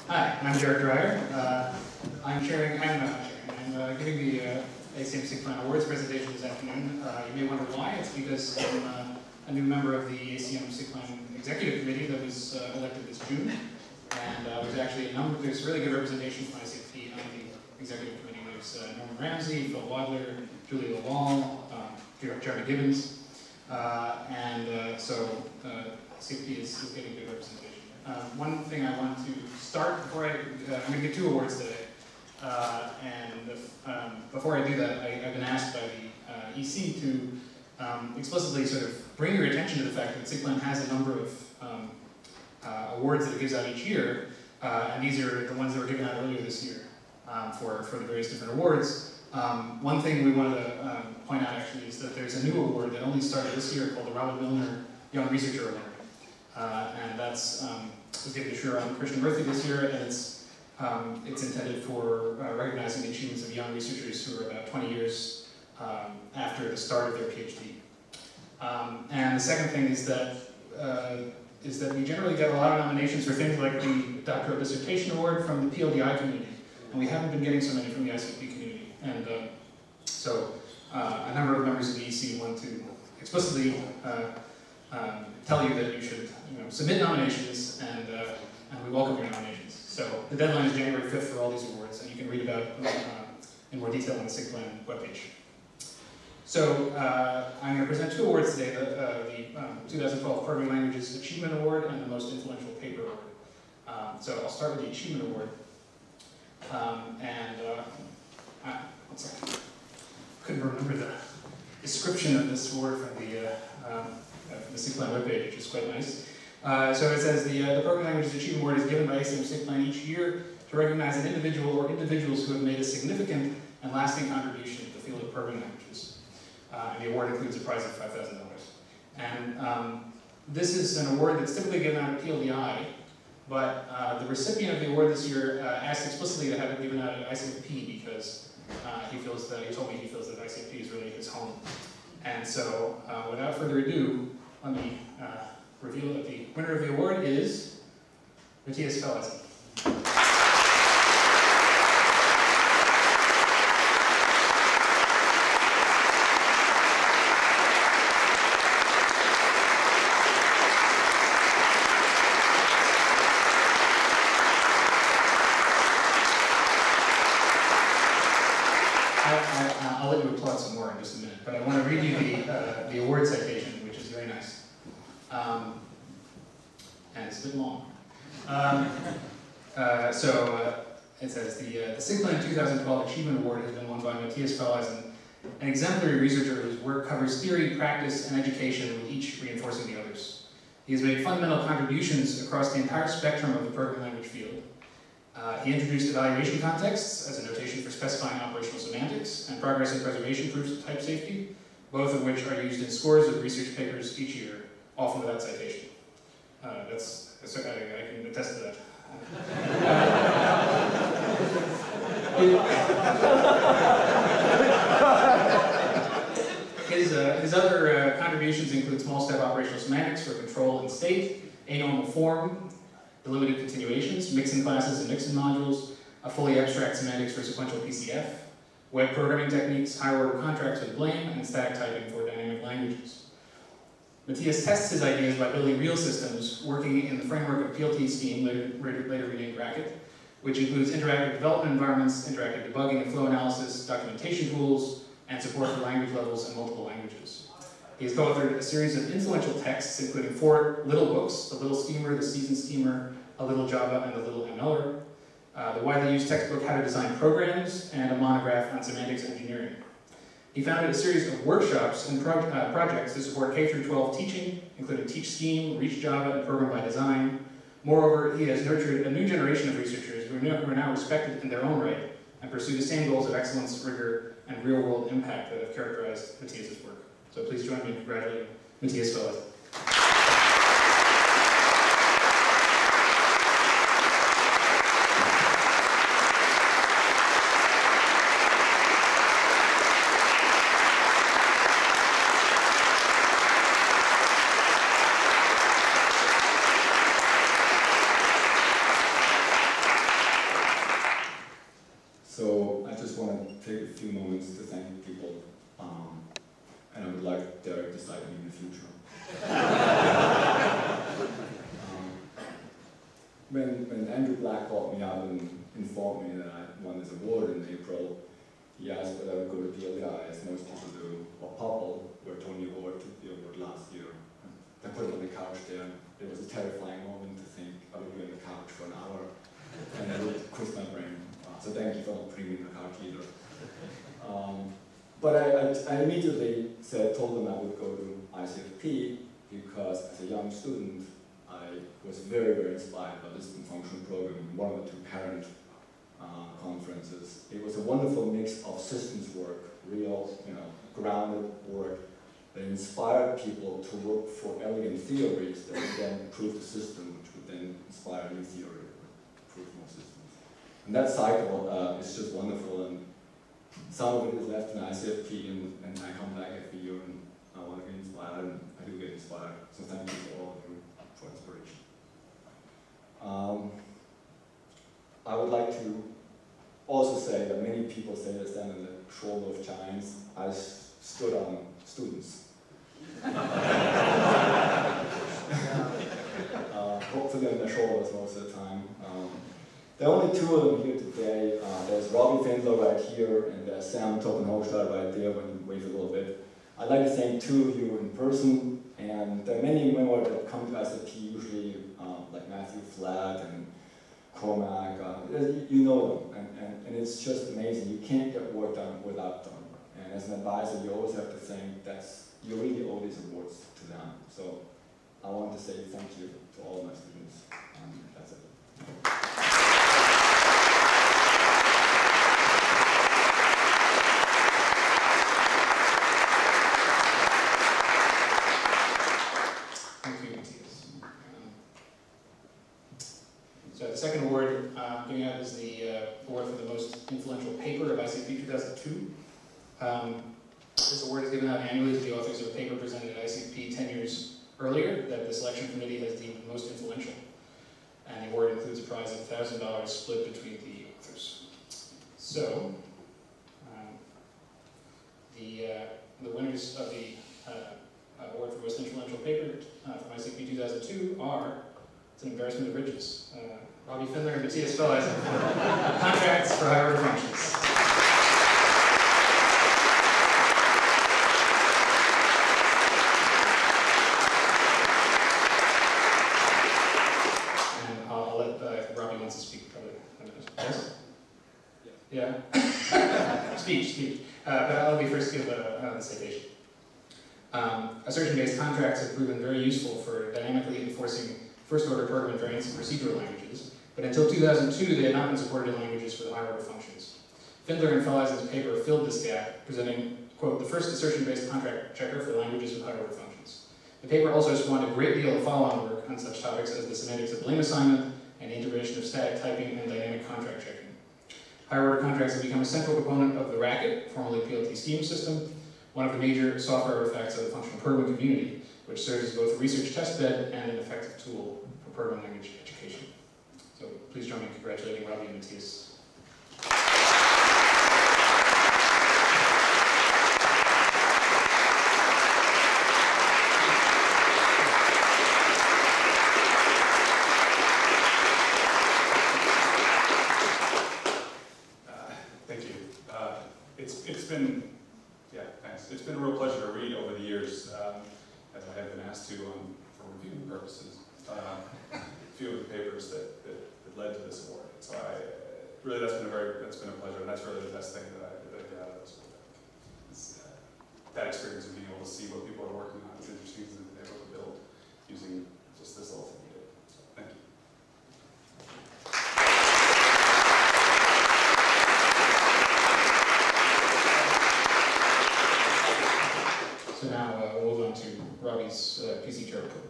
Hi, I'm Jared Dreyer. I'm giving the ACM SIGPLAN Awards presentation this afternoon. You may wonder why. It's because I'm a new member of the ACM SIGPLAN Executive Committee that was elected this June. And there's actually there's really good representation from ICFP on the Executive Committee. There's Norman Ramsey, Phil Wadler, Julie Lawal, Jeremy Gibbons. So ICFP is getting good representation. One thing I want to start before I'm going to give 2 awards today. Before I do that, I've been asked by the EC to explicitly sort of bring your attention to the fact that SIGPLAN has a number of awards that it gives out each year, and these are the ones that were given out earlier this year for the various different awards. One thing we wanted to point out actually is that there's a new award that only started this year called the Robert Milner Young Researcher Award. And that's was given to Shuram Krishnamurthy this year, and it's intended for recognizing the achievements of young researchers who are about 20 years after the start of their PhD. And the second thing is that we generally get a lot of nominations for things like the Doctoral Dissertation Award from the PLDI community, and we haven't been getting so many from the ICFP community. And so a number of members of the EC want to explicitly tell you that you should submit nominations, and we welcome your nominations. So the deadline is January 5th for all these awards, and you can read about in more detail on the SIGPLAN webpage. So I'm going to present 2 awards today, the 2012 Programming Languages Achievement Award and the Most Influential Paper Award. So I'll start with the Achievement Award. One second. Couldn't remember the description of this award from the SIGPLAN webpage, which is quite nice. So it says the Programming Languages Achievement Award is given by ACM SIGPLAN each year to recognize an individual or individuals who have made a significant and lasting contribution to the field of programming languages. And the award includes a prize of $5,000. And this is an award that's typically given out at PLDI, but the recipient of the award this year asked explicitly to have it given out at ICFP because he told me he feels that ICFP is really his home. And so, without further ado, let me reveal that the winner of the award is Matthias Felleisen. I'll let you applaud some more in just a minute, but I want to read you the award citation, which is very nice. And it's a bit long. It says, the SIGPLAN 2012 Achievement Award has been won by Matthias Felleisen, an exemplary researcher whose work covers theory, practice, and education, with each reinforcing the others. He has made fundamental contributions across the entire spectrum of the programming language field. He introduced evaluation contexts as a notation for specifying operational semantics and progress and preservation proofs of type safety, both of which are used in scores of research papers each year, often without citation. I can attest to that. His other contributions include small-step operational semantics for control and state, anormal form, delimited continuations, mixin classes and mixin modules, a fully abstract semantics for sequential PCF, web programming techniques, higher-order contracts with blame, and static typing for dynamic languages. Matthias tests his ideas by building real systems working in the framework of PLT scheme, later renamed Racket, which includes interactive development environments, interactive debugging and flow analysis, documentation tools, and support for language levels and multiple languages. He has co-authored a series of influential texts, including 4 little books: The Little Schemer, The Seasoned Schemer, A Little Java, and The Little MLer, the widely used textbook How to Design Programs, and a monograph on semantics engineering. He founded a series of workshops and projects to support K-12 teaching, including Teach Scheme, Reach Java, and Program by Design. Moreover, he has nurtured a new generation of researchers who are now respected in their own right and pursue the same goals of excellence, rigor, and real-world impact that have characterized Matthias's work. So please join me in congratulating Matthias Felleisen. exciting in the future. When Andrew Black called me up and informed me that I won this award in April, he asked whether I would go to PLI, as most people do, or Popple, where Tony Award took the award last year. I put him on the couch there. It was a terrifying moment to think I would be on the couch for an hour and I would cruise my brain. So thank you for not putting me on the couch either. But I immediately told them I would go to ICFP because as a young student, I was very, very inspired by this functional program, one of the two parent conferences. It was a wonderful mix of systems work, real, grounded work that inspired people to look for elegant theories that would then improve the system, which would then inspire new theory that would improve more systems. And that cycle is just wonderful, and some of it is left in ICFP, and I come back every year and I want to get inspired, and I do get inspired. So thank you for all of you for inspiration. I would like to also say that many people say they stand on the shoulder of giants. I stood on students. Hopefully on their shoulders most of the time. There are only two of them here today. There's Robbie Findler right here, and there's Sam Toppenhochstadt right there when you wave a little bit. I'd like to thank two of you in person, and there are many more that come to ICFP usually, like Matthew Flatt and Cormac. You know them, and it's just amazing. You can't get work done without them. And as an advisor, you always have to think you really owe these awards to them. So I want to say thank you to all my students. That's it. Thank you, Matthias. So the second award giving out is the award for the most influential paper of ICFP 2002. This award is given out annually to the authors of a paper presented at ICFP 10 years earlier that the selection committee has deemed most influential. And the award includes a prize of $1,000 split between the authors. So, the winners of the award for most influential paper from ICFP 2002 are, it's an embarrassment of riches, Robbie Findler and Matthias Felleisen for Contracts for Higher Order Functions. Yeah. Speech. But I'll be first to give the citation. Assertion-based contracts have proven very useful for dynamically enforcing first-order program invariance in procedural languages, but until 2002 they had not been supported in languages for the higher-order functions. Findler and Felleisen's paper filled this gap, presenting, quote, the first assertion-based contract checker for languages with higher-order functions. The paper also spawned a great deal of follow-on work on such topics as the semantics of blame assignment and the integration of static typing and dynamic contract checking. Higher-order contracts have become a central component of the Racket, formerly PLT scheme system, one of the major software artifacts of the functional programming community, which serves as both a research testbed and an effective tool for programming language education. So please join me in congratulating Robbie and Matthias. It's been a real pleasure to read over the years, as I have been asked to for reviewing purposes, a few of the papers that led to this award. So really that's been a pleasure, and that's really the best thing that I get out of this award. That experience of being able to see what people are working on is interesting to be able to build using just this little thing we did. So thank you. So now we'll move on to Robbie's PC chair report.